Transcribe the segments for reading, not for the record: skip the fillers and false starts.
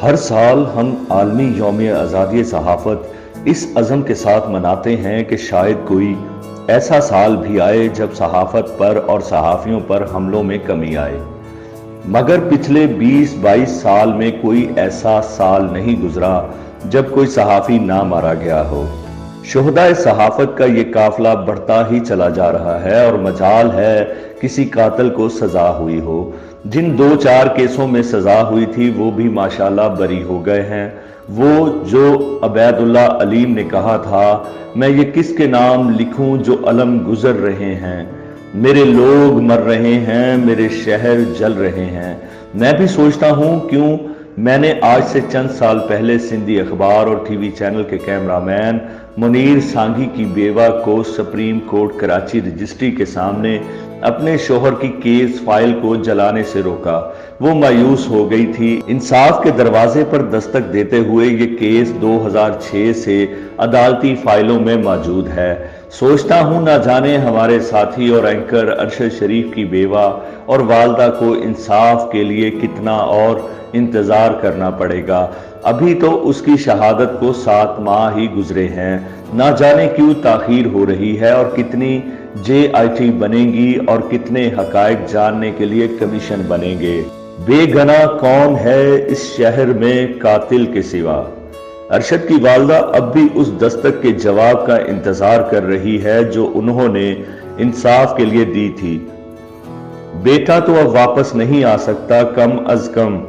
ہر سال ہم عالمی یوم آزادی صحافت اس عزم کے ساتھ مناتے ہیں کہ شاید کوئی ایسا سال بھی آئے جب صحافت پر اور صحافیوں پر حملوں میں کمی آئے، مگر پچھلے 20-22 سال میں کوئی ایسا سال نہیں گزرا جب کوئی صحافی نہ مارا گیا ہو۔ شہدائے صحافت کا یہ قافلہ بڑھتا ہی چلا جا رہا ہے اور مجال ہے کسی قاتل کو سزا ہوئی ہو۔ جن 2-4 کیسوں میں سزا ہوئی تھی وہ بھی ماشاءاللہ بری ہو گئے ہیں۔ وہ جو عبید اللہ علیم نے کہا تھا، میں یہ کس کے نام لکھوں جو علم گزر رہے ہیں، میرے لوگ مر رہے ہیں، میرے شہر جل رہے ہیں۔ میں بھی سوچتا ہوں کیوں میں نے آج سے چند سال پہلے سندھی اخبار اور ٹی وی چینل کے کیمرامین منیر سانگھی کی بیوہ کو سپریم کورٹ کراچی رجسٹری کے سامنے اپنے شوہر کی کیس فائل کو جلانے سے روکا۔ وہ مایوس ہو گئی تھی۔ انصاف کے دروازے پر دستک دیتے ہوئے یہ کیس 2006 سے عدالتی فائلوں میں موجود ہے۔ سوچتا ہوں نہ جانے ہمارے ساتھی اور اینکر ارشد شریف کی بیوہ اور والدہ کو انصاف کے لیے کتنا اور انتظار کرنا پڑے گا۔ ابھی تو اس کی شہادت کو 7 ماہ ہی گزرے ہیں۔ نہ جانے کیوں تاخیر ہو رہی ہے اور کتنی JIT بنے گی اور کتنے حقائق جاننے کے لیے کمیشن بنیں گے۔ بے گناہ کون ہے اس شہر میں قاتل کے سوا؟ ارشد کی والدہ اب بھی اس دستک کے جواب کا انتظار کر رہی ہے جو انہوں نے انصاف کے لیے دی تھی۔ بیٹا تو اب واپس نہیں آ سکتا، کم از کم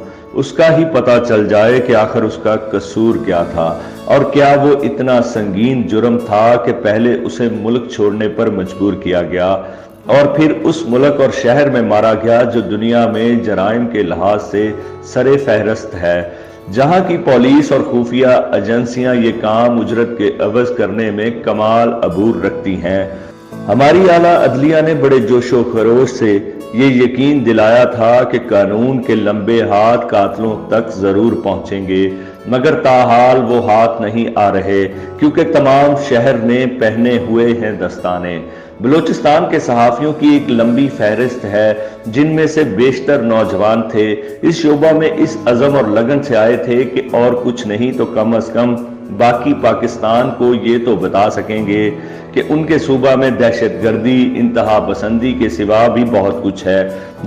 اس کا ہی پتہ چل جائے کہ آخر اس کا قصور کیا تھا اور کیا وہ اتنا سنگین جرم تھا کہ پہلے اسے ملک چھوڑنے پر مجبور کیا گیا اور پھر اس ملک اور شہر میں مارا گیا جو دنیا میں جرائم کے لحاظ سے سر فہرست ہے، جہاں کی پولیس اور خفیہ ایجنسیاں یہ کام اجرت کے عوض کرنے میں کمال عبور رکھتی ہیں۔ ہماری اعلیٰ عدلیہ نے بڑے جوش و خروش سے یہ یقین دلایا تھا کہ قانون کے لمبے ہاتھ قاتلوں تک ضرور پہنچیں گے، مگر تاحال وہ ہاتھ نہیں آ رہے کیونکہ تمام شہر نے پہنے ہوئے ہیں دستانے۔ بلوچستان کے صحافیوں کی ایک لمبی فہرست ہے جن میں سے بیشتر نوجوان تھے، اس شعبہ میں اس عزم اور لگن سے آئے تھے کہ اور کچھ نہیں تو کم از کم باقی پاکستان کو یہ تو بتا سکیں گے کہ ان کے صوبہ میں دہشت گردی، انتہا پسندی کے سوا بھی بہت کچھ ہے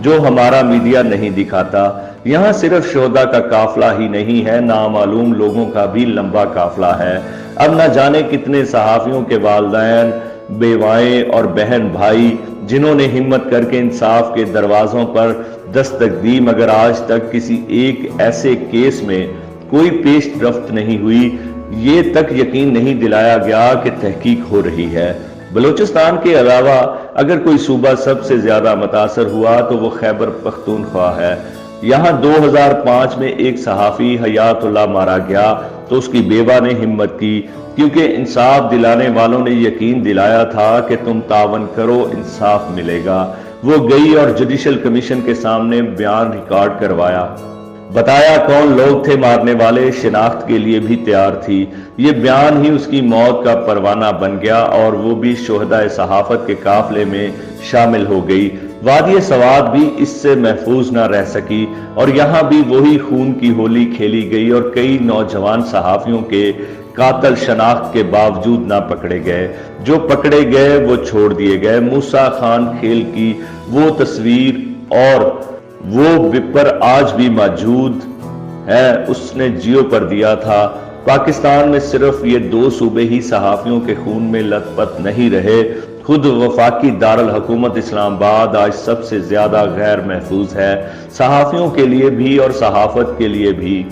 جو ہمارا میڈیا نہیں دکھاتا۔ یہاں صرف شہداء کا قافلہ ہی نہیں ہے، نامعلوم لوگوں کا بھی لمبا قافلہ ہے۔ اب نہ جانے کتنے صحافیوں کے والدین، بیوائیں اور بہن بھائی جنہوں نے ہمت کر کے انصاف کے دروازوں پر دستک دی، مگر آج تک کسی ایک ایسے کیس میں کوئی پیش رفت نہیں ہوئی، یہ تک یقین نہیں دلایا گیا کہ تحقیق ہو رہی ہے۔ بلوچستان کے علاوہ اگر کوئی صوبہ سب سے زیادہ متاثر ہوا تو وہ خیبر پختونخوا ہے۔ یہاں 2005 میں ایک صحافی حیات اللہ مارا گیا تو اس کی بیوہ نے ہمت کی کیونکہ انصاف دلانے والوں نے یقین دلایا تھا کہ تم تعاون کرو، انصاف ملے گا۔ وہ گئی اور جوڈیشل کمیشن کے سامنے بیان ریکارڈ کروایا، بتایا کون لوگ تھے مارنے والے، شناخت کے لیے بھی تیار تھی۔ یہ بیان ہی اس کی موت کا پروانہ بن گیا اور وہ بھی شہدائے صحافت کے قافلے میں شامل ہو گئی۔ وادی سوات بھی اس سے محفوظ نہ رہ سکی اور یہاں بھی وہی خون کی ہولی کھیلی گئی اور کئی نوجوان صحافیوں کے قاتل شناخت کے باوجود نہ پکڑے گئے، جو پکڑے گئے وہ چھوڑ دیے گئے۔ موسیٰ خان کھیل کی وہ تصویر اور وہ وپر آج بھی موجود ہے، اس نے جیو پر دیا تھا۔ پاکستان میں صرف یہ 2 صوبے ہی صحافیوں کے خون میں لت پت نہیں رہے، خود وفاقی دارالحکومت اسلام آباد آج سب سے زیادہ غیر محفوظ ہے، صحافیوں کے لیے بھی اور صحافت کے لیے بھی۔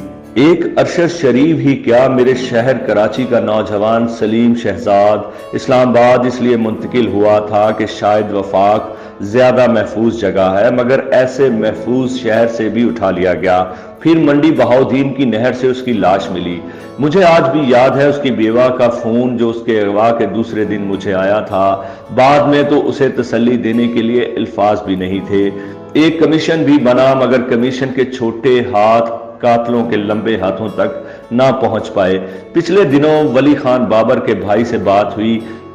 ایک ارشد شریف ہی کیا، میرے شہر کراچی کا نوجوان سلیم شہزاد اسلام آباد اس لیے منتقل ہوا تھا کہ شاید وفاق زیادہ محفوظ جگہ ہے، مگر ایسے محفوظ شہر سے بھی اٹھا لیا گیا۔ پھر منڈی بہاؤدین کی نہر سے اس کی لاش ملی۔ مجھے آج بھی یاد ہے اس کی بیوہ کا فون جو اس کے اغوا کے دوسرے دن مجھے آیا تھا۔ بعد میں تو اسے تسلی دینے کے لیے الفاظ بھی نہیں تھے۔ ایک کمیشن بھی بنا مگر کمیشن کے چھوٹے ہاتھ قاتلوں کے لمبے ہاتھوں تک نہ پہنچ پائے۔ پچھلے دنوں ولی خان بابر کے بھائی سے بات ہوئی،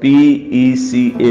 PECA